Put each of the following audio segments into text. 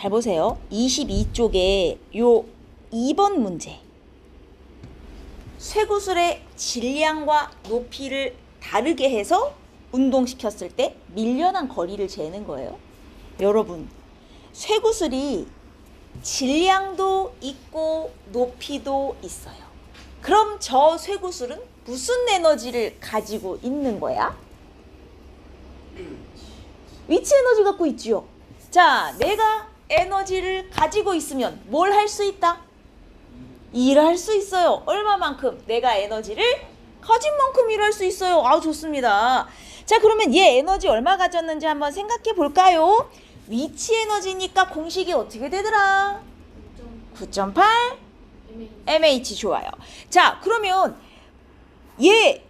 잘 보세요. 22쪽에 요 2번 문제. 쇠구슬의 질량과 높이를 다르게 해서 운동시켰을 때 밀려난 거리를 재는 거예요. 여러분, 쇠구슬이 질량도 있고 높이도 있어요. 그럼 저 쇠구슬은 무슨 에너지를 가지고 있는 거야? 위치 에너지 갖고 있지요. 자, 내가 에너지를 가지고 있으면 뭘 할 수 있다? 일할 수 있어요. 얼마만큼? 내가 에너지를 가진 만큼 일할 수 있어요. 아우, 좋습니다. 자, 그러면 얘 에너지 얼마 가졌는지 한번 생각해 볼까요? 위치 에너지니까 공식이 어떻게 되더라? 9.8 mH. 좋아요. 자, 그러면 얘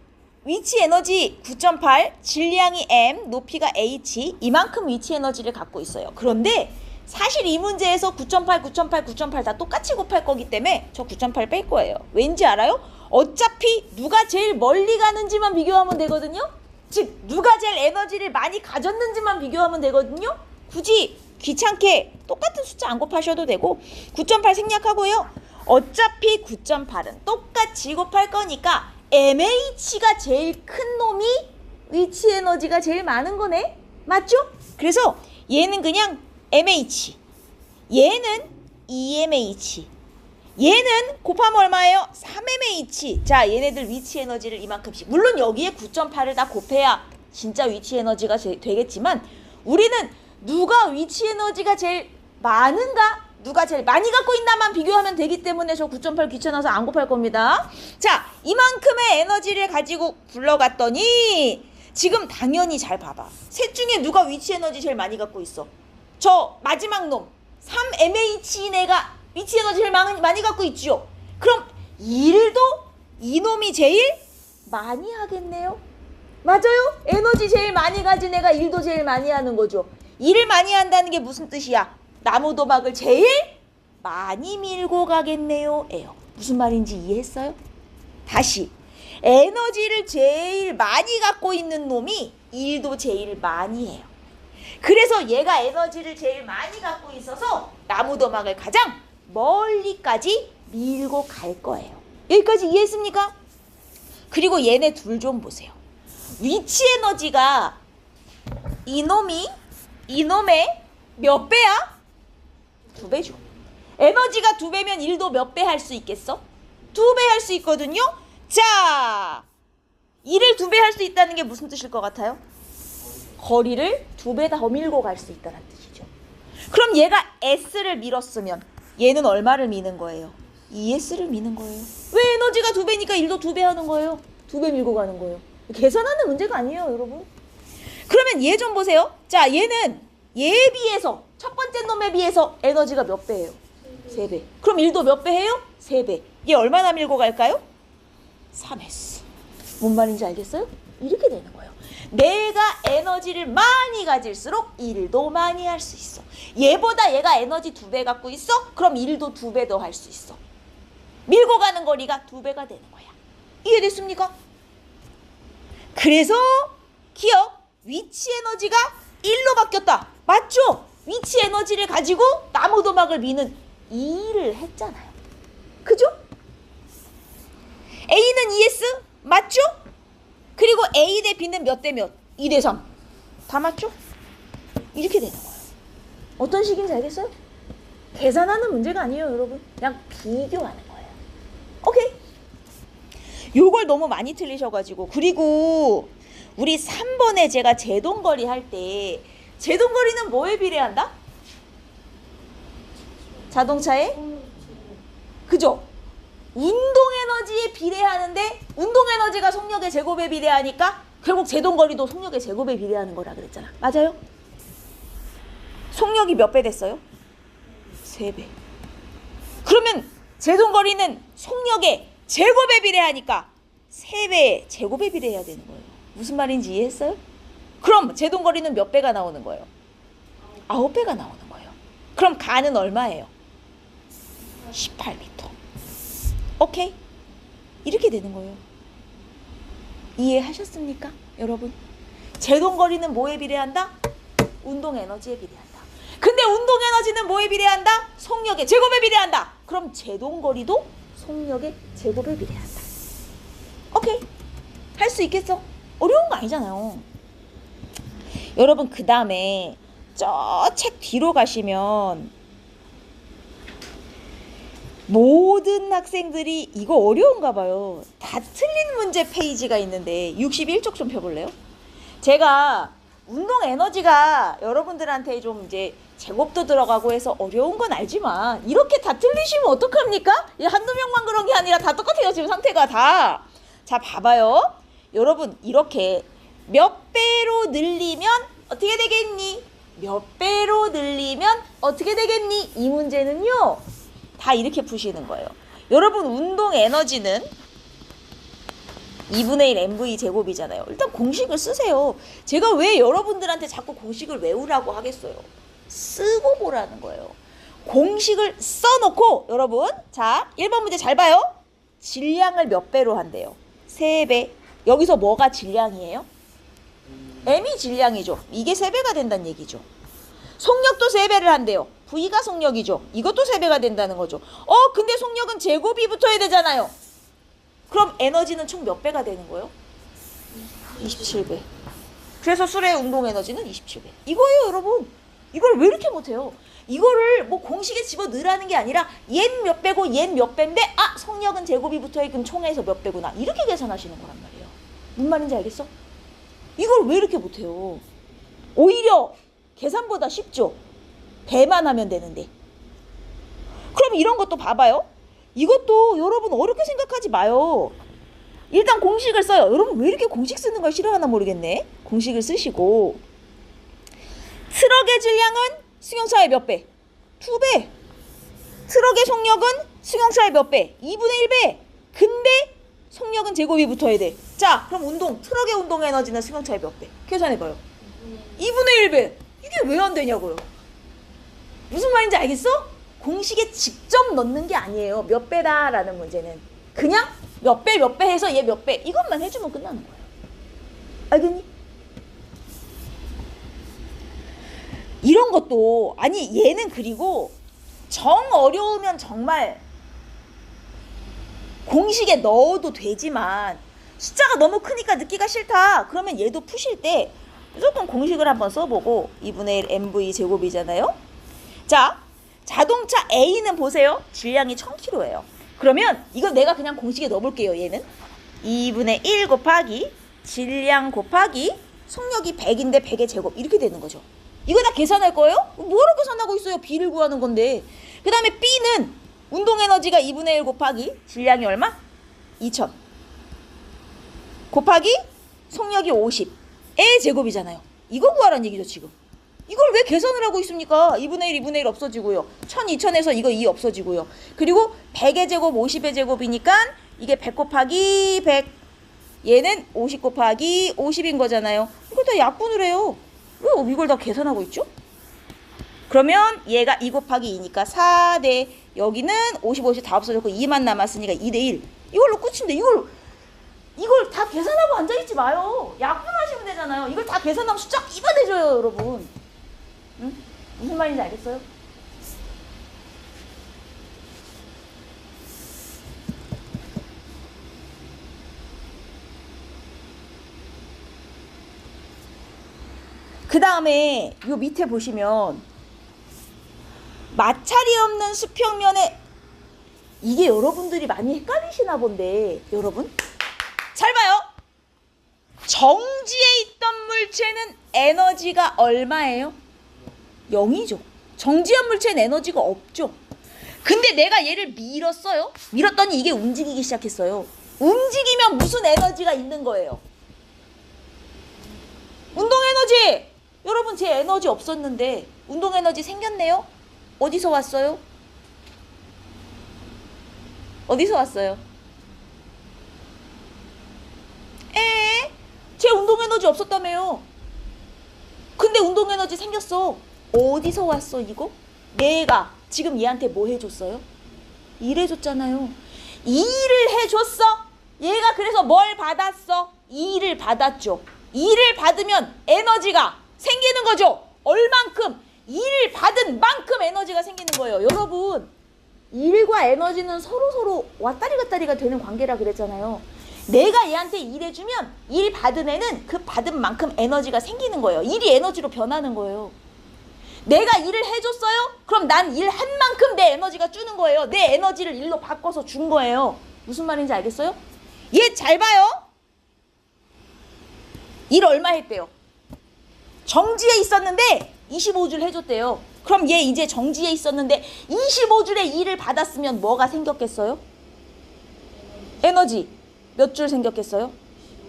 위치 에너지 9.8, 질량이 m, 높이가 h, 이만큼 위치 에너지를 갖고 있어요. 그런데 사실 이 문제에서 9.8, 9.8, 9.8 다 똑같이 곱할 거기 때문에 저 9.8 뺄 거예요. 왠지 알아요? 어차피 누가 제일 멀리 가는지만 비교하면 되거든요. 즉 누가 제일 에너지를 많이 가졌는지만 비교하면 되거든요. 굳이 귀찮게 똑같은 숫자 안 곱하셔도 되고 9.8 생략하고요. 어차피 9.8은 똑같이 곱할 거니까 MH가 제일 큰 놈이 위치 에너지가 제일 많은 거네. 맞죠? 그래서 얘는 그냥 MH, 얘는 EMH, 얘는 곱하면 얼마예요? 3mH. 자, 얘네들 위치 에너지를 이만큼씩. 물론 여기에 9.8을 다 곱해야 진짜 위치 에너지가 되겠지만 우리는 누가 위치 에너지가 제일 많은가? 누가 제일 많이 갖고 있나만 비교하면 되기 때문에 저 9.8 귀찮아서 안 곱할 겁니다. 자, 이만큼의 에너지를 가지고 굴러갔더니 지금 당연히 잘 봐봐. 셋 중에 누가 위치 에너지 제일 많이 갖고 있어? 저 마지막 놈 3mH 내가 위치 에너지 제일 많이 갖고 있지요. 그럼 일도 이놈이 제일 많이 하겠네요. 맞아요? 에너지 제일 많이 가진 애가 일도 제일 많이 하는 거죠. 일을 많이 한다는 게 무슨 뜻이야? 나무 도막을 제일 많이 밀고 가겠네요. 에요. 무슨 말인지 이해했어요? 다시. 에너지를 제일 많이 갖고 있는 놈이 일도 제일 많이 해요. 그래서 얘가 에너지를 제일 많이 갖고 있어서 나무 도막을 가장 멀리까지 밀고 갈 거예요. 여기까지 이해했습니까? 그리고 얘네 둘 좀 보세요. 위치 에너지가 이놈의 몇 배야? 2배죠. 에너지가 2배면 일도 몇 배 할 수 있겠어? 2배 할 수 있거든요. 자, 일을 2배 할 수 있다는 게 무슨 뜻일 것 같아요? 거리를 2배 더 밀고 갈 수 있다는 뜻이죠. 그럼 얘가 S를 밀었으면 얘는 얼마를 미는 거예요? ES를 미는 거예요. 왜 에너지가 2배니까 일도 2배 하는 거예요? 2배 밀고 가는 거예요. 계산하는 문제가 아니에요, 여러분. 그러면 얘 좀 보세요. 자, 얘는 얘에 비해서 첫 번째 놈에 비해서 에너지가 몇 배예요? 3배. 그럼 일도 몇 배 해요? 3배. 얘 얼마나 밀고 갈까요? 3S. 뭔 말인지 알겠어요? 이렇게 되는 거예요. 내가 에너지를 많이 가질수록 일도 많이 할 수 있어. 얘보다 얘가 에너지 2배 갖고 있어? 그럼 일도 2배 더 할 수 있어. 밀고 가는 거리가 2배가 되는 거야. 이해됐습니까? 그래서 기억, 위치 에너지가 1로 바뀌었다. 맞죠? 위치 에너지를 가지고 나무 도막을 미는 일을 했잖아요. 그죠? A는 ES 맞죠? 그리고 A 대 B는 몇 대 몇? 2대 3. 다 맞죠? 이렇게 되는 거예요. 어떤 식인지 알겠어요? 계산하는 문제가 아니에요, 여러분. 그냥 비교하는 거예요. 오케이? 요걸 너무 많이 틀리셔가지고. 그리고 우리 3번에 제가 제동거리 할 때 제동거리는 뭐에 비례한다? 자동차에? 그죠? 운동에너지에 비례하는데 운동에너지가 속력의 제곱에 비례하니까 결국 제동거리도 속력의 제곱에 비례하는 거라 그랬잖아. 맞아요? 속력이 몇 배 됐어요? 3배. 그러면 제동거리는 속력의 제곱에 비례하니까 3배의 제곱에 비례해야 되는 거예요. 무슨 말인지 이해했어요? 그럼 제동거리는 몇 배가 나오는 거예요? 9배가 나오는 거예요. 그럼 가는 얼마예요? 18m. 오케이? 이렇게 되는 거예요. 이해하셨습니까? 여러분? 제동거리는 뭐에 비례한다? 운동에너지에 비례한다. 근데 운동에너지는 뭐에 뭐에 비례한다? 속력의 제곱에 비례한다. 그럼 제동거리도 속력의 제곱에 비례한다. 오케이. 할 수 있겠어? 어려운 거 아니잖아요. 여러분 그 다음에 저 책 뒤로 가시면 모든 학생들이 이거 어려운가 봐요. 다 틀린 문제 페이지가 있는데 61쪽 좀 펴볼래요? 제가 운동 에너지가 여러분들한테 좀 이제 제곱도 들어가고 해서 어려운 건 알지만 이렇게 다 틀리시면 어떡합니까? 한두 명만 그런 게 아니라 다 똑같아요. 지금 상태가 다. 자 봐봐요. 여러분 이렇게 몇 배로 늘리면 어떻게 되겠니? 몇 배로 늘리면 어떻게 되겠니? 이 문제는요. 다 이렇게 푸시는 거예요. 여러분 운동 에너지는 2분의 1 mv 제곱이잖아요. 일단 공식을 쓰세요. 제가 왜 여러분들한테 자꾸 공식을 외우라고 하겠어요. 쓰고 보라는 거예요. 공식을 써놓고 여러분 자 1번 문제 잘 봐요. 질량을 몇 배로 한대요? 3배. 여기서 뭐가 질량이에요? m이 질량이죠. 이게 3배가 된다는 얘기죠. 속력도 3배를 한대요. V가 속력이죠. 이것도 3배가 된다는 거죠. 근데 속력은 제곱이 붙어야 되잖아요. 그럼 에너지는 총 몇 배가 되는 거예요? 27배. 그래서 술의 운동 에너지는 27배. 이거예요, 여러분. 이걸 왜 이렇게 못해요? 이거를 뭐 공식에 집어 넣으라는 게 아니라 얜 몇 배고 얜 몇 배인데 속력은 제곱이 붙어야 그럼 총에서 몇 배구나. 이렇게 계산하시는 거란 말이에요. 무슨 말인지 알겠어? 이걸 왜 이렇게 못해요? 오히려 계산보다 쉽죠? 배만 하면 되는데. 그럼 이런 것도 봐봐요. 이것도 여러분 어렵게 생각하지 마요. 일단 공식을 써요. 여러분 왜 이렇게 공식 쓰는 걸 싫어하나 모르겠네. 공식을 쓰시고 트럭의 질량은 승용차의 몇 배? 2배. 트럭의 속력은 승용차의 몇 배? 2분의 1배. 근데 속력은 제곱이 붙어야 돼. 자 그럼 트럭의 운동 에너지는 승용차의 몇 배? 계산해봐요. 2분의 1배. 이게 왜 안 되냐고요. 무슨 말인지 알겠어? 공식에 직접 넣는 게 아니에요. 몇 배다라는 문제는. 그냥 몇 배 해서 얘 몇 배. 이것만 해주면 끝나는 거예요. 알겠니? 이런 것도 얘는 그리고 정 어려우면 정말 공식에 넣어도 되지만 숫자가 너무 크니까 넣기가 싫다. 그러면 얘도 푸실 때 무조건 공식을 한번 써보고 2분의 1 mv 제곱이잖아요. 자, 자동차 A는 보세요. 질량이 1000kg예요. 그러면 이거 내가 그냥 공식에 넣어볼게요. 얘는 2분의 1 곱하기 질량 곱하기 속력이 100인데 100의 제곱 이렇게 되는 거죠. 이거 다 계산할 거예요? 뭐로 계산하고 있어요? B를 구하는 건데. 그 다음에 B는 운동에너지가 2분의 1 곱하기 질량이 얼마? 2000 곱하기 속력이 50의 제곱이잖아요. 이거 구하라는 얘기죠 지금. 이걸 왜 계산을 하고 있습니까? 2분의 1, 2분의 1 없어지고요. 1000, 2000에서 이거 2 없어지고요. 그리고 100의 제곱, 50의 제곱이니까 이게 100 곱하기 100. 얘는 50 곱하기 50인 거잖아요. 이걸 다 약분을 해요. 왜 이걸 다 계산하고 있죠? 그러면 얘가 2 곱하기 2니까 4대 여기는 50, 50 다 없어졌고 2만 남았으니까 2대 1. 이걸로 끝인데 이걸 다 계산하고 앉아있지 마요. 약분하시면 되잖아요. 이걸 다 계산하면 숫자 입어내줘요, 여러분. 응? 무슨 말인지 알겠어요? 그 다음에 요 밑에 보시면 마찰이 없는 수평면에 이게 여러분들이 많이 헷갈리시나 본데 여러분 잘 봐요. 정지에 있던 물체는 에너지가 얼마예요? 0이죠. 정지한 물체는 에너지가 없죠. 근데 내가 얘를 밀었어요. 밀었더니 이게 움직이기 시작했어요. 움직이면 무슨 에너지가 있는 거예요? 운동 에너지! 여러분 제 에너지 없었는데 운동 에너지 생겼네요? 어디서 왔어요? 어디서 왔어요? 제 운동 에너지 없었다며요. 근데 운동 에너지 생겼어. 어디서 왔어 이거? 내가 지금 얘한테 뭐 해줬어요? 일 해줬잖아요. 이 일을 해줬어. 얘가 그래서 뭘 받았어? 이 일을 받았죠. 이 일을 받으면 에너지가 생기는 거죠. 얼만큼? 일 받은 만큼 에너지가 생기는 거예요. 여러분, 일과 에너지는 서로서로 왔다리 갔다리가 되는 관계라 그랬잖아요. 내가 얘한테 일해주면 일 받은 애는 그 받은 만큼 에너지가 생기는 거예요. 일이 에너지로 변하는 거예요. 내가 일을 해줬어요? 그럼 난 일한 만큼 내 에너지가 주는 거예요. 내 에너지를 일로 바꿔서 준 거예요. 무슨 말인지 알겠어요? 얘 잘 봐요. 일 얼마 했대요? 정지에 있었는데 25줄 해줬대요. 그럼 얘 이제 정지에 있었는데 25줄의 일을 받았으면 뭐가 생겼겠어요? 에너지 몇 줄 생겼겠어요?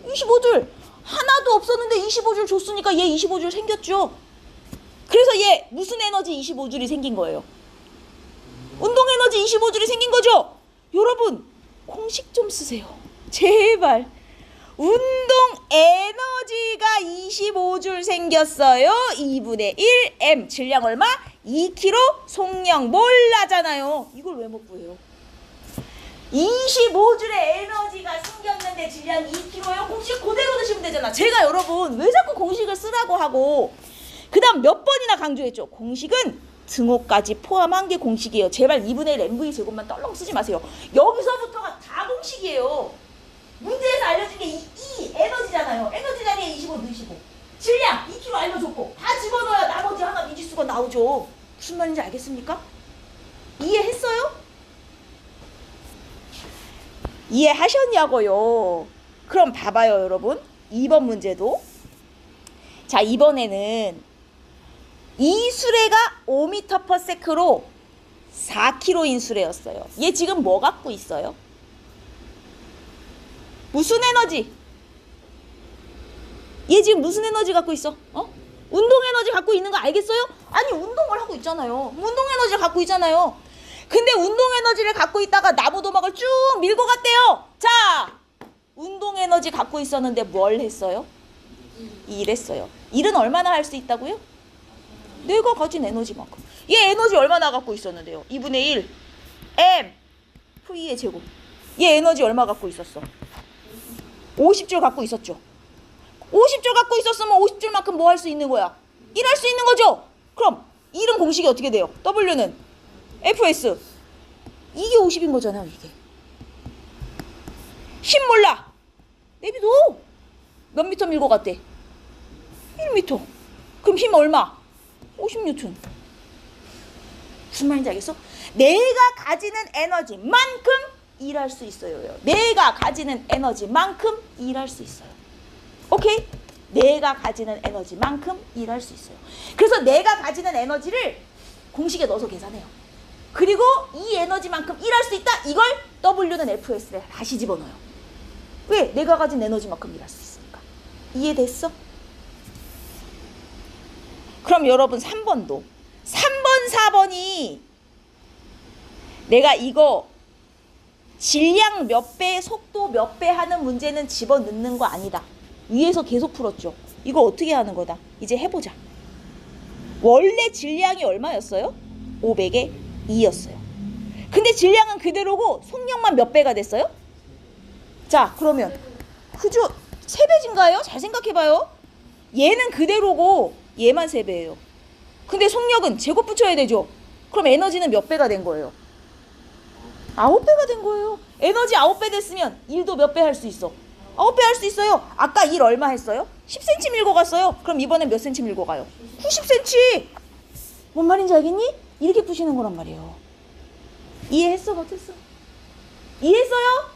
25줄. 하나도 없었는데 25줄 줬으니까 얘 25줄 생겼죠. 그래서 얘 무슨 에너지 25줄이 생긴 거예요? 운동 에너지 25줄이 생긴 거죠? 여러분, 공식 좀 쓰세요. 제발. 운동 에너지가 25줄 생겼어요. 2분의 1 M. 질량 얼마? 2kg. 속력 몰라잖아요. 이걸 왜 못 구해요? 25줄의 에너지가 생겼는데 질량 2kg요? 공식 그대로 넣으시면 되잖아. 제가 여러분 왜 자꾸 공식을 쓰라고 하고 그 다음 몇 번이나 강조했죠? 공식은 등호까지 포함한 게 공식이에요. 제발 2분의 1 MV 제곱만 떨렁 쓰지 마세요. 여기서부터가 다 공식이에요. 문제에서 알려준 게 이 에너지잖아요. 에너지 자리에 25 넣으시고 질량 2kg 알려줬고 다 집어넣어야 나머지 하나 미지수가 나오죠. 무슨 말인지 알겠습니까? 이해했어요? 이해하셨냐고요? 그럼 봐봐요 여러분. 2번 문제도. 자, 이번에는 이 수레가 5m/s로 4km인 수레였어요. 얘 지금 뭐 갖고 있어요? 무슨 에너지? 얘 지금 무슨 에너지 갖고 있어? 운동 에너지 갖고 있는 거 알겠어요? 아니, 운동을 하고 있잖아요. 운동 에너지를 갖고 있잖아요. 근데 운동 에너지를 갖고 있다가 나무 도막을 쭉 밀고 갔대요. 자, 운동 에너지 갖고 있었는데 뭘 했어요? 일했어요. 일은 얼마나 할 수 있다고요? 내가 가진 에너지만큼. 얘 에너지 얼마나 갖고 있었는데요? 2분의 1 M V의 제곱. 얘 에너지 얼마 갖고 있었어? 50줄 갖고 있었죠. 50줄 갖고 있었으면 50줄만큼 뭐 할 수 있는 거야? 일할 수 있는 거죠. 그럼 일은 공식이 어떻게 돼요? W는 FS. 이게 50인 거잖아요. 이게 힘 몰라. 내비둬. 몇 미터 밀고 갔대? 1미터. 그럼 힘 얼마? 50뉴턴. 무슨 말인지 알겠어? 내가 가지는 에너지만큼 일할 수 있어요. 내가 가지는 에너지만큼 일할 수 있어요. 오케이? 내가 가지는 에너지만큼 일할 수 있어요. 그래서 내가 가지는 에너지를 공식에 넣어서 계산해요. 그리고 이 에너지만큼 일할 수 있다. 이걸 W는 FS에 다시 집어넣어요. 왜? 내가 가진 에너지만큼 일할 수 있으니까. 이해됐어? 그럼 여러분 3번도 3번 4번이 내가 이거 질량 몇 배, 속도 몇 배 하는 문제는 집어넣는 거 아니다. 위에서 계속 풀었죠. 이거 어떻게 하는 거다. 이제 해보자. 원래 질량이 얼마였어요? 500에 2였어요. 근데 질량은 그대로고 속력만 몇 배가 됐어요? 자, 그러면 그죠? 3배 증가예요? 잘 생각해봐요. 얘는 그대로고 얘만 3배예요. 근데 속력은 제곱 붙여야 되죠. 그럼 에너지는 몇 배가 된 거예요? 9배가 된 거예요. 에너지 9배 됐으면 일도 몇 배 할 수 있어? 9배 할 수 있어요. 아까 일 얼마 했어요? 10cm 밀고 갔어요. 그럼 이번엔 몇 cm 밀고 가요? 90cm. 뭔 말인지 알겠니? 이렇게 푸시는 거란 말이에요. 이해했어? 못했어? 이해했어요?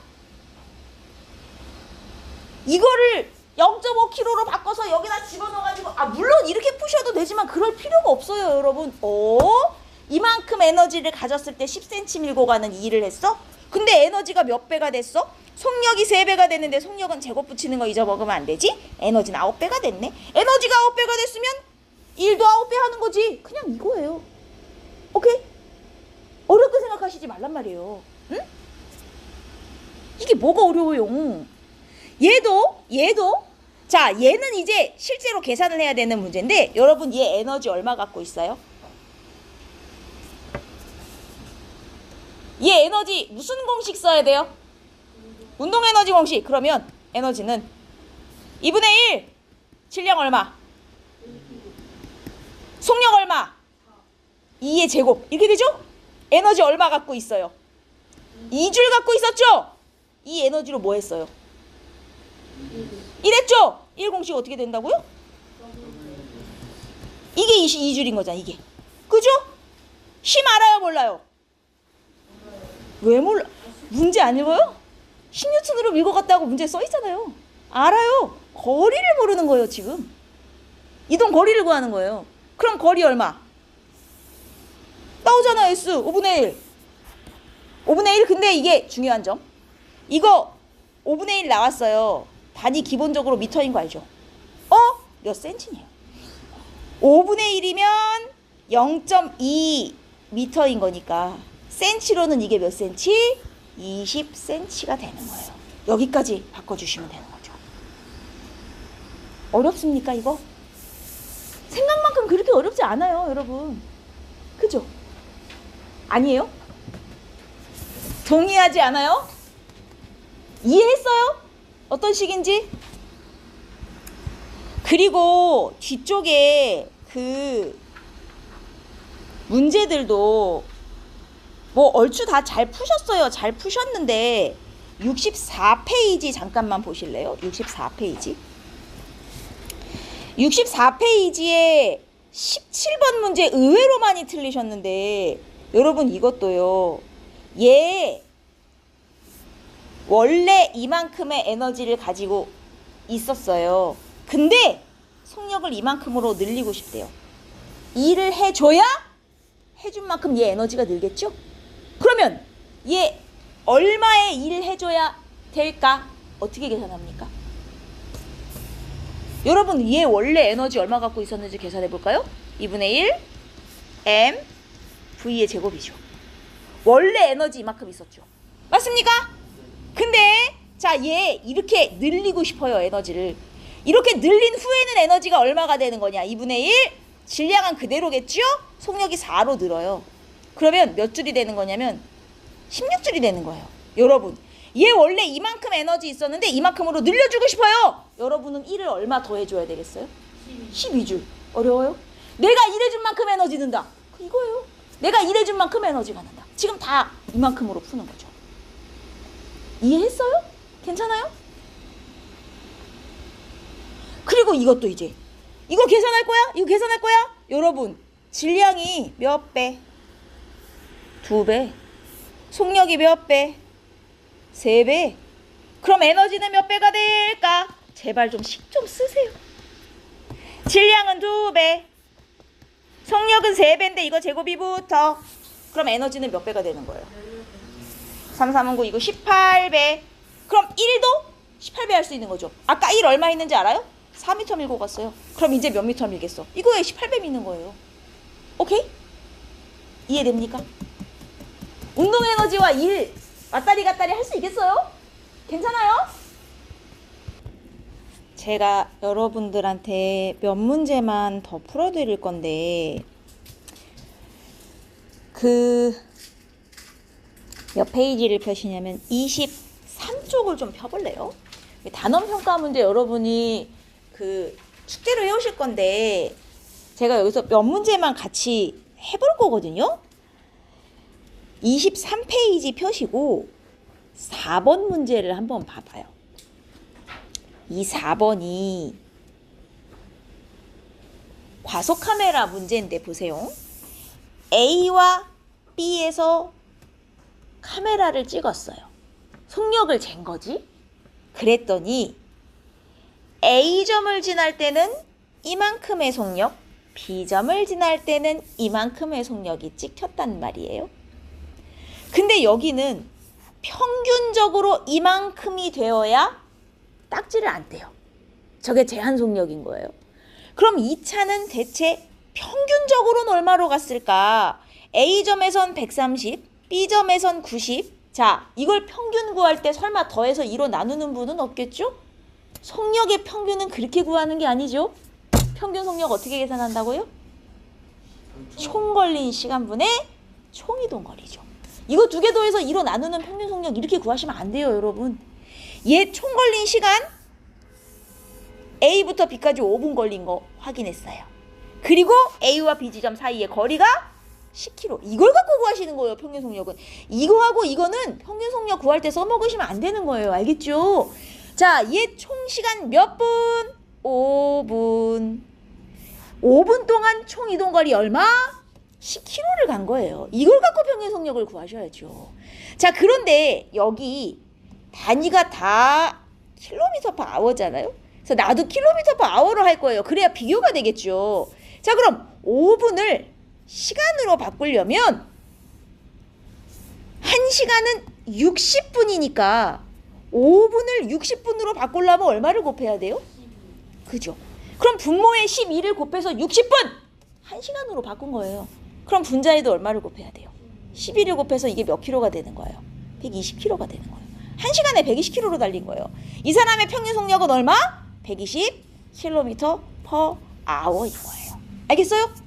이거를 0.5kg로 바꿔서 여기다 집어넣어가지고 물론 이렇게 푸셔도 되지만 그럴 필요가 없어요. 여러분. 이만큼 에너지를 가졌을 때 10cm 밀고 가는 이 일을 했어? 근데 에너지가 몇 배가 됐어? 속력이 3배가 됐는데 속력은 제곱 붙이는 거 잊어먹으면 안 되지? 에너지는 9배가 됐네. 에너지가 9배가 됐으면 일도 9배 하는 거지. 그냥 이거예요. 오케이? 어렵게 생각하시지 말란 말이에요. 응? 이게 뭐가 어려워요? 얘도 자, 얘는 이제 실제로 계산을 해야 되는 문제인데 여러분 얘 에너지 얼마 갖고 있어요? 얘 에너지 무슨 공식 써야 돼요? 운동 에너지 공식. 그러면 에너지는 2분의 1 질량 얼마? 속력 얼마? 2의 제곱 이렇게 되죠? 에너지 얼마 갖고 있어요? 2줄 갖고 있었죠? 이 에너지로 뭐 했어요? 이랬죠? 1 공식 어떻게 된다고요? 이게 2줄인 거잖아. 이게 그죠? 힘 알아요 몰라요? 왜 몰라? 문제 안 읽어요? 10N으로 밀고 갔다고 문제 써 있잖아요. 알아요. 거리를 모르는 거예요 지금. 이동 거리를 구하는 거예요. 그럼 거리 얼마? 나오잖아. S 5분의 1. 5분의 1. 근데 이게 중요한 점. 이거 5분의 1 나왔어요. 단위 기본적으로 미터인 거 알죠? 몇 센치네요. 5분의 1이면 0.2 미터인 거니까 센치로는 이게 몇 센치? 20cm가 되는 거예요. 여기까지 바꿔주시면 되는 거죠. 어렵습니까 이거? 생각만큼 그렇게 어렵지 않아요 여러분. 그죠? 아니에요? 동의하지 않아요? 이해했어요? 어떤 식인지? 그리고 뒤쪽에 그 문제들도 뭐 얼추 다 잘 푸셨어요. 잘 푸셨는데 64페이지 잠깐만 보실래요? 64페이지. 64페이지에 17번 문제 의외로 많이 틀리셨는데 여러분 이것도요. 얘 원래 이만큼의 에너지를 가지고 있었어요. 근데 속력을 이만큼으로 늘리고 싶대요. 일을 해줘야 해준 만큼 얘 에너지가 늘겠죠? 그러면 얘 얼마의 일을 해줘야 될까? 어떻게 계산합니까? 여러분 얘 원래 에너지 얼마 갖고 있었는지 계산해 볼까요? 2분의 1 m v의 제곱이죠. 원래 에너지 이만큼 있었죠. 맞습니까? 근데 자 얘 이렇게 늘리고 싶어요. 에너지를. 이렇게 늘린 후에는 에너지가 얼마가 되는 거냐? 2분의 1 질량은 그대로겠죠? 속력이 4로 늘어요. 그러면 몇 줄이 되는 거냐면 16줄이 되는 거예요. 여러분 얘 원래 이만큼 에너지 있었는데 이만큼으로 늘려주고 싶어요. 여러분은 1을 얼마 더 해줘야 되겠어요? 12줄. 어려워요? 내가 일해준 만큼 에너지 든다. 이거예요. 내가 일해준 만큼 에너지가 난다. 지금 다 이만큼으로 푸는 거죠. 이해했어요? 괜찮아요? 그리고 이것도 이제 이거 계산할 거야? 이거 계산할 거야? 여러분 질량이 몇 배? 2배. 속력이 몇 배? 3배. 그럼 에너지는 몇 배가 될까? 제발 좀 식 좀 쓰세요. 질량은 2배. 속력은 3배인데 이거 제곱이 붙어. 그럼 에너지는 몇 배가 되는 거예요? 3, 3은 9 이거 18배. 그럼 1도 18배 할 수 있는 거죠. 아까 1 얼마 있는지 알아요? 4m 밀고 갔어요. 그럼 이제 몇 미터 밀겠어? 이거에 18배 미는 거예요. 오케이? 이해됩니까? 운동 에너지와 일 왔다리 갔다리 할 수 있겠어요? 괜찮아요? 제가 여러분들한테 몇 문제만 더 풀어드릴 건데 몇 페이지를 펴시냐면 23쪽을 좀 펴볼래요? 단원평가 문제 여러분이 축제로 해오실 건데 제가 여기서 몇 문제만 같이 해볼 거거든요. 23페이지 펴시고 4번 문제를 한번 봐봐요. 이 4번이 과속카메라 문제인데 보세요. A와 B에서 카메라를 찍었어요. 속력을 잰 거지. 그랬더니 A점을 지날 때는 이만큼의 속력, B점을 지날 때는 이만큼의 속력이 찍혔단 말이에요. 근데 여기는 평균적으로 이만큼이 되어야 딱지를 안 떼요. 저게 제한 속력인 거예요. 그럼 이 차는 대체 평균적으로는 얼마로 갔을까? A점에선 130, B점에선 90. 자, 이걸 평균 구할 때 설마 더해서 2로 나누는 분은 없겠죠? 속력의 평균은 그렇게 구하는 게 아니죠. 평균 속력 어떻게 계산한다고요? 총 걸린 시간분의 총 이동 거리죠. 이거 두 개 더해서 2로 나누는 평균 속력 이렇게 구하시면 안 돼요, 여러분. 얘 총 걸린 시간 A부터 B까지 5분 걸린 거 확인했어요. 그리고 A와 B 지점 사이의 거리가 10kg. 이걸 갖고 구하시는 거예요, 평균 속력은. 이거하고 이거는 평균 속력 구할 때 써먹으시면 안 되는 거예요. 알겠죠? 자, 얘 총 시간 몇 분? 5분. 5분 동안 총 이동거리 얼마? 10km를 간 거예요. 이걸 갖고 평균 속력을 구하셔야죠. 자, 그런데 여기 단위가 다 km/h잖아요. 그래서 나도 km/h로 할 거예요. 그래야 비교가 되겠죠. 자, 그럼 5분을 시간으로 바꾸려면 1시간은 60분이니까 5분을 60분으로 바꾸려면 얼마를 곱해야 돼요? 그죠? 그럼 분모에 12를 곱해서 60분! 1시간으로 바꾼 거예요. 그럼 분자에도 얼마를 곱해야 돼요? 12를 곱해서 이게 몇 킬로가 되는 거예요? 120km가 되는 거예요. 1시간에 120km로 달린 거예요. 이 사람의 평균 속력은 얼마? 120km/h인 거예요. 알겠어요?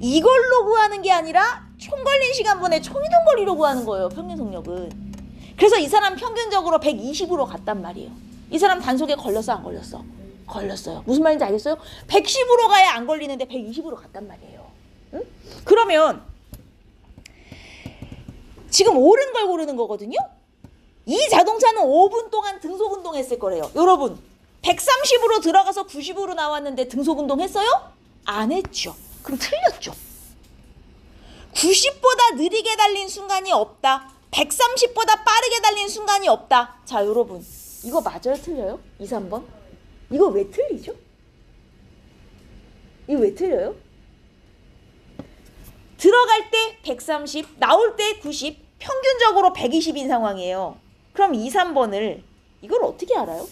이걸로 구하는 게 아니라 총 걸린 시간분의 총 이동 거리로 구하는 거예요. 평균 속력은. 그래서 이 사람 평균적으로 120으로 갔단 말이에요. 이 사람 단속에 걸렸어, 안 걸렸어? 걸렸어요. 무슨 말인지 알겠어요? 110으로 가야 안 걸리는데 120으로 갔단 말이에요. 응? 그러면 지금 옳은 걸 고르는 거거든요. 이 자동차는 5분 동안 등속 운동했을 거래요. 여러분, 130으로 들어가서 90으로 나왔는데 등속 운동 했어요? 안 했죠. 그럼 틀렸죠. 90보다 느리게 달린 순간이 없다. 130보다 빠르게 달린 순간이 없다. 자, 여러분, 이거 맞아요? 틀려요? 2, 3번? 이거 왜 틀리죠? 이거 왜 틀려요? 들어갈 때 130, 나올 때 90, 평균적으로 120인 상황이에요. 그럼 2, 3번을 이걸 어떻게 알아요?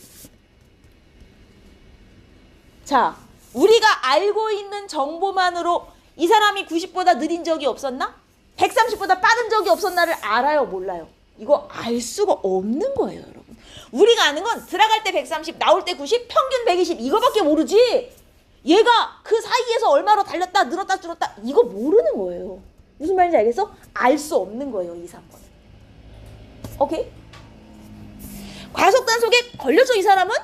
자, 우리가 알고 있는 정보만으로 이 사람이 90보다 느린 적이 없었나? 130보다 빠른 적이 없었나를 알아요? 몰라요? 이거 알 수가 없는 거예요, 여러분. 우리가 아는 건 들어갈 때 130, 나올 때 90, 평균 120 이거밖에 모르지. 얘가 그 사이에서 얼마로 달렸다, 늘었다, 줄었다 이거 모르는 거예요. 무슨 말인지 알겠어? 알 수 없는 거예요, 2, 3번은. 오케이? 과속 단속에 걸려서 이 사람은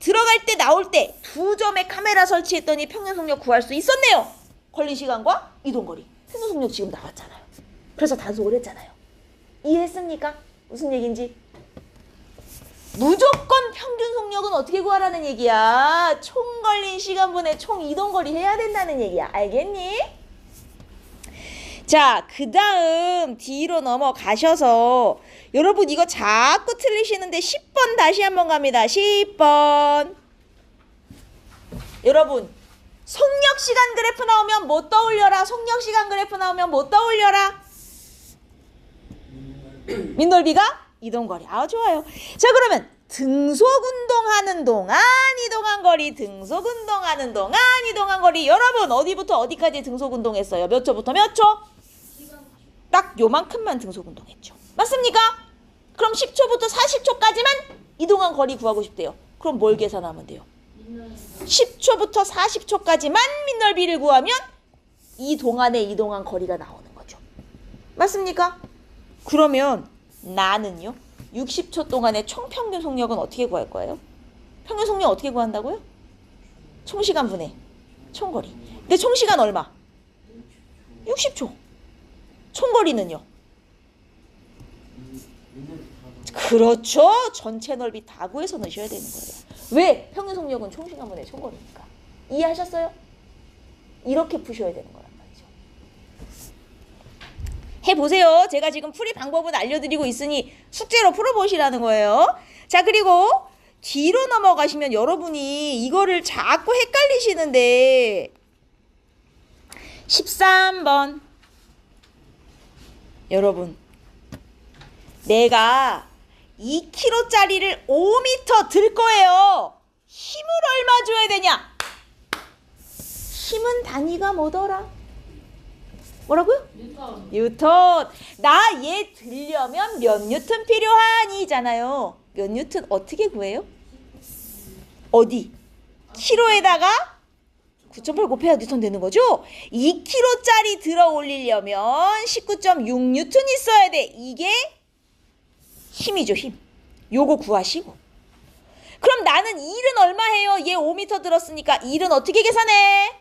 들어갈 때 나올 때 2점에 카메라 설치했더니 평균 속력 구할 수 있었네요. 걸린 시간과 이동거리. 평균 속력 지금 나왔잖아요. 그래서 단속을 했잖아요. 이해했습니까? 무슨 얘기인지? 무조건 평균 속력은 어떻게 구하라는 얘기야? 총 걸린 시간분의 총 이동거리 해야 된다는 얘기야. 알겠니? 자, 그 다음 뒤로 넘어가셔서 여러분 이거 자꾸 틀리시는데 10번 다시 한번 갑니다. 10번. 여러분, 속력시간 그래프 나오면 뭐 떠올려라? 속력시간 그래프 나오면 뭐 떠올려라? 민놀비가 이동거리. 아, 좋아요. 자, 그러면 등속운동하는 동안 이동한 거리, 등속운동하는 동안 이동한 거리. 여러분, 어디부터 어디까지 등속운동했어요? 몇 초부터 몇 초? 딱 요만큼만 등속운동했죠. 맞습니까? 그럼 10초부터 40초까지만 이동한 거리 구하고 싶대요. 그럼 뭘 계산하면 돼요? 10초부터 40초까지만 민넓이를 구하면 이 동안에 이동한 거리가 나오는 거죠. 맞습니까? 그러면 나는요, 60초 동안의 총평균 속력은 어떻게 구할 거예요? 평균 속력 어떻게 구한다고요? 총시간 분의 총거리. 근데 총시간 얼마? 60초. 총거리는요? 그렇죠. 전체 넓이 다 구해서 넣으셔야 되는 거예요. 왜? 평균 속력은 총시간분의 총거리니까. 이해하셨어요? 이렇게 푸셔야 되는 거란 말이죠. 해보세요. 제가 지금 풀이 방법은 알려드리고 있으니 숙제로 풀어보시라는 거예요. 자, 그리고 뒤로 넘어가시면 여러분이 이거를 자꾸 헷갈리시는데 13번. 여러분, 내가 2kg짜리를 5m 들 거예요. 힘을 얼마 줘야 되냐? 힘은 단위가 뭐더라? 뭐라고요? 뉴턴. 나 얘 들려면 몇 뉴턴 필요하니잖아요. 몇 뉴턴 어떻게 구해요? 어디? 키로에다가 9.8 곱해야 뉴턴 되는 거죠? 2kg짜리 들어 올리려면 19.6뉴턴 있어야 돼. 이게 힘이죠, 힘. 요거 구하시고. 그럼 나는 일은 얼마 해요? 얘 5m 들었으니까 일은 어떻게 계산해?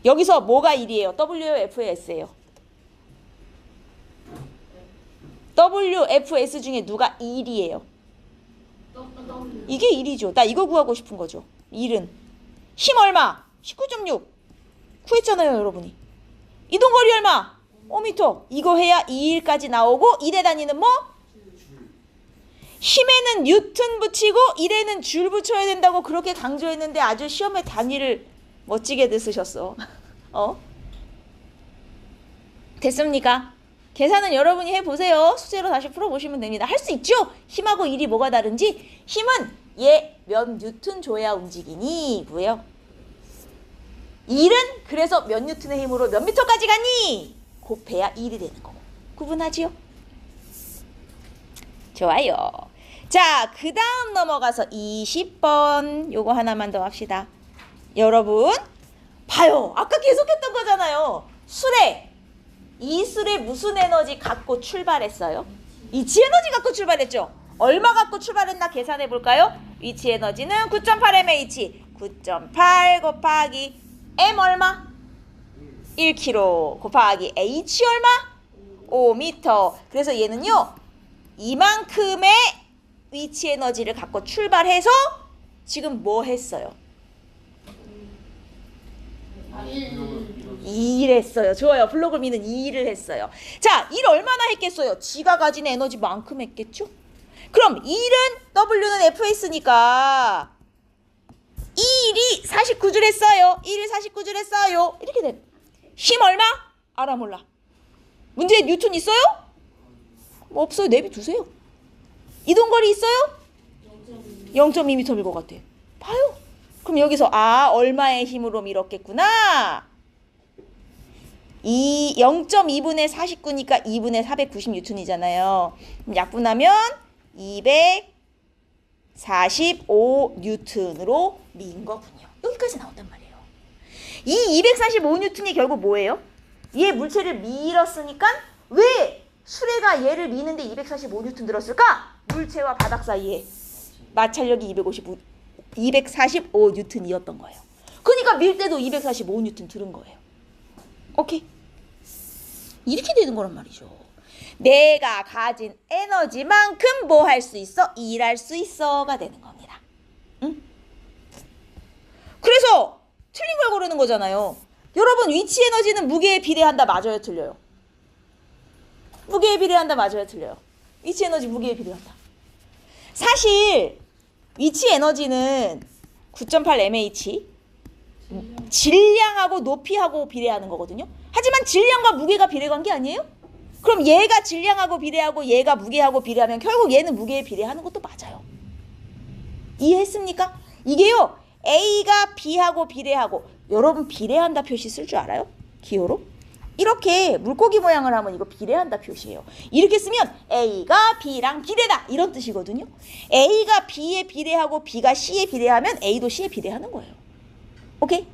여기서 뭐가 1이에요? W예요? F예요? S예요? W, F, S 중에 누가 1이에요? 이게 1이죠. 나 이거 구하고 싶은 거죠. 1은. 힘 얼마? 19.6. 구했잖아요, 여러분이. 이동거리 얼마? 5m. 이거 해야 2일까지 나오고 1의 단위는 뭐? 힘에는 뉴턴 붙이고 1에는 줄 붙여야 된다고 그렇게 강조했는데 아주 시험의 단위를 멋지게 쓰셨어. 됐습니까? 계산은 여러분이 해보세요. 수제로 다시 풀어보시면 됩니다. 할 수 있죠? 힘하고 1이 뭐가 다른지. 힘은 얘 몇 뉴턴 줘야 움직이니? 고요. 1은 그래서 몇 뉴턴의 힘으로 몇 미터까지 가니? 곱해야 1이 되는 거고. 구분하지요? 좋아요. 자, 그 다음 넘어가서 20번 요거 하나만 더 합시다. 여러분 봐요. 아까 계속했던 거잖아요. 수레. 이 수레 무슨 에너지 갖고 출발했어요? 위치 에너지 갖고 출발했죠. 얼마 갖고 출발했나 계산해 볼까요? 위치 에너지는 9.8mh. 9.8 곱하기 m 얼마? 1kg 곱하기 h 얼마? 5m. 그래서 얘는요. 이만큼의 위치 에너지를 갖고 출발해서 지금 뭐 했어요? 2일 했어요. 좋아요. 블록을 미는 2일을 했어요. 자, 1 얼마나 했겠어요? 지가 가진 에너지만큼 했겠죠? 그럼 1은 W는 FS니까 1이 49줄 했어요. 1이 49줄 했어요. 이렇게 돼. 힘 얼마? 알아 몰라. 문제에 뉴턴 있어요? 뭐 없어요. 내비두세요. 이동거리 있어요? 0.2m 밀 것 같아. 봐요. 그럼 여기서 얼마의 힘으로 밀었겠구나. 0.2분의 49니까 2분의 490뉴턴이잖아요. 그럼 약분하면 245뉴턴으로 민 거군요. 여기까지 나온단 말이에요. 이 245뉴턴이 결국 뭐예요? 얘 물체를 밀었으니까 왜 수레가 얘를 미는데 245뉴턴 들었을까? 물체와 바닥 사이에 마찰력이 245뉴턴이었던 거예요. 그러니까 밀 때도 245뉴턴 들은 거예요. 오케이? 이렇게 되는 거란 말이죠. 내가 가진 에너지만큼 뭐 할 수 있어? 일할 수 있어가 되는 겁니다. 응? 그래서 틀린 걸 고르는 거잖아요. 여러분 위치 에너지는 무게에 비례한다. 맞아요? 틀려요? 무게에 비례한다. 맞아요? 틀려요? 위치 에너지 무게에 비례한다. 사실 위치 에너지는 9.8mh 질량하고 높이하고 비례하는 거거든요. 하지만 질량과 무게가 비례관계 아니에요? 그럼 얘가 질량하고 비례하고 얘가 무게하고 비례하면 결국 얘는 무게에 비례하는 것도 맞아요. 이해했습니까? 이게요. A가 B하고 비례하고 여러분 비례한다 표시 쓸 줄 알아요? 기호로? 이렇게 물고기 모양을 하면 이거 비례한다 표시예요. 이렇게 쓰면 A가 B랑 비례다 이런 뜻이거든요. A가 B에 비례하고 B가 C에 비례하면 A도 C에 비례하는 거예요. 오케이?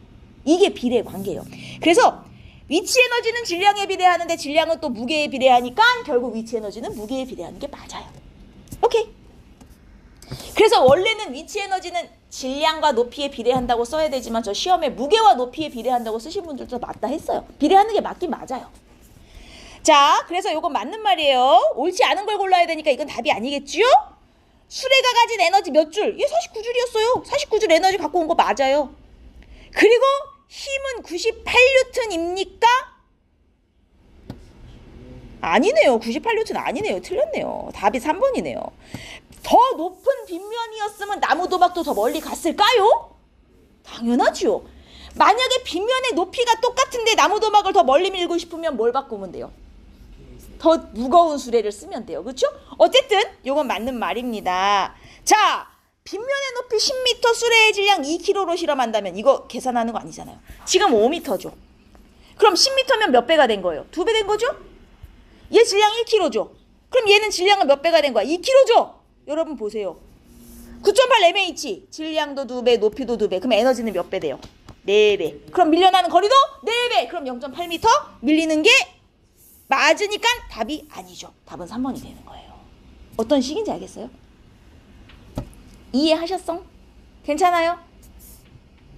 이게 비례 관계예요. 그래서 위치 에너지는 질량에 비례하는데 질량은 또 무게에 비례하니까 결국 위치 에너지는 무게에 비례하는 게 맞아요. 오케이? 그래서 원래는 위치 에너지는 질량과 높이에 비례한다고 써야 되지만 저 시험에 무게와 높이에 비례한다고 쓰신 분들도 맞다 했어요. 비례하는 게 맞긴 맞아요. 자, 그래서 이건 맞는 말이에요. 옳지 않은 걸 골라야 되니까 이건 답이 아니겠지요? 수레가 가진 에너지 몇 줄? 얘 49줄이었어요. 49줄 에너지 갖고 온 거 맞아요. 그리고 힘은 98뉴턴입니까? 아니네요. 98뉴턴 아니네요. 틀렸네요. 답이 3번이네요. 더 높은 빗면이었으면 나무 도박도 더 멀리 갔을까요? 당연하지요. 만약에 빗면의 높이가 똑같은데 나무 도박을 더 멀리 밀고 싶으면 뭘 바꾸면 돼요? 더 무거운 수레를 쓰면 돼요. 그렇죠? 어쨌든 이건 맞는 말입니다. 자, 빗면의 높이 10m, 수레의 질량 2kg로 실험한다면 이거 계산하는 거 아니잖아요. 지금 5m죠. 그럼 10m면 몇 배가 된 거예요? 2배 된 거죠? 얘 질량 1kg죠. 그럼 얘는 질량은 몇 배가 된 거야? 2kg죠? 여러분 보세요. 9.8mh 질량도 2배, 높이도 2배. 그럼 에너지는 몇 배 돼요? 4배. 그럼 밀려나는 거리도 4배. 그럼 0.8m 밀리는 게 맞으니까 답이 아니죠. 답은 3번이 되는 거예요. 어떤 식인지 알겠어요? 이해하셨어? 괜찮아요?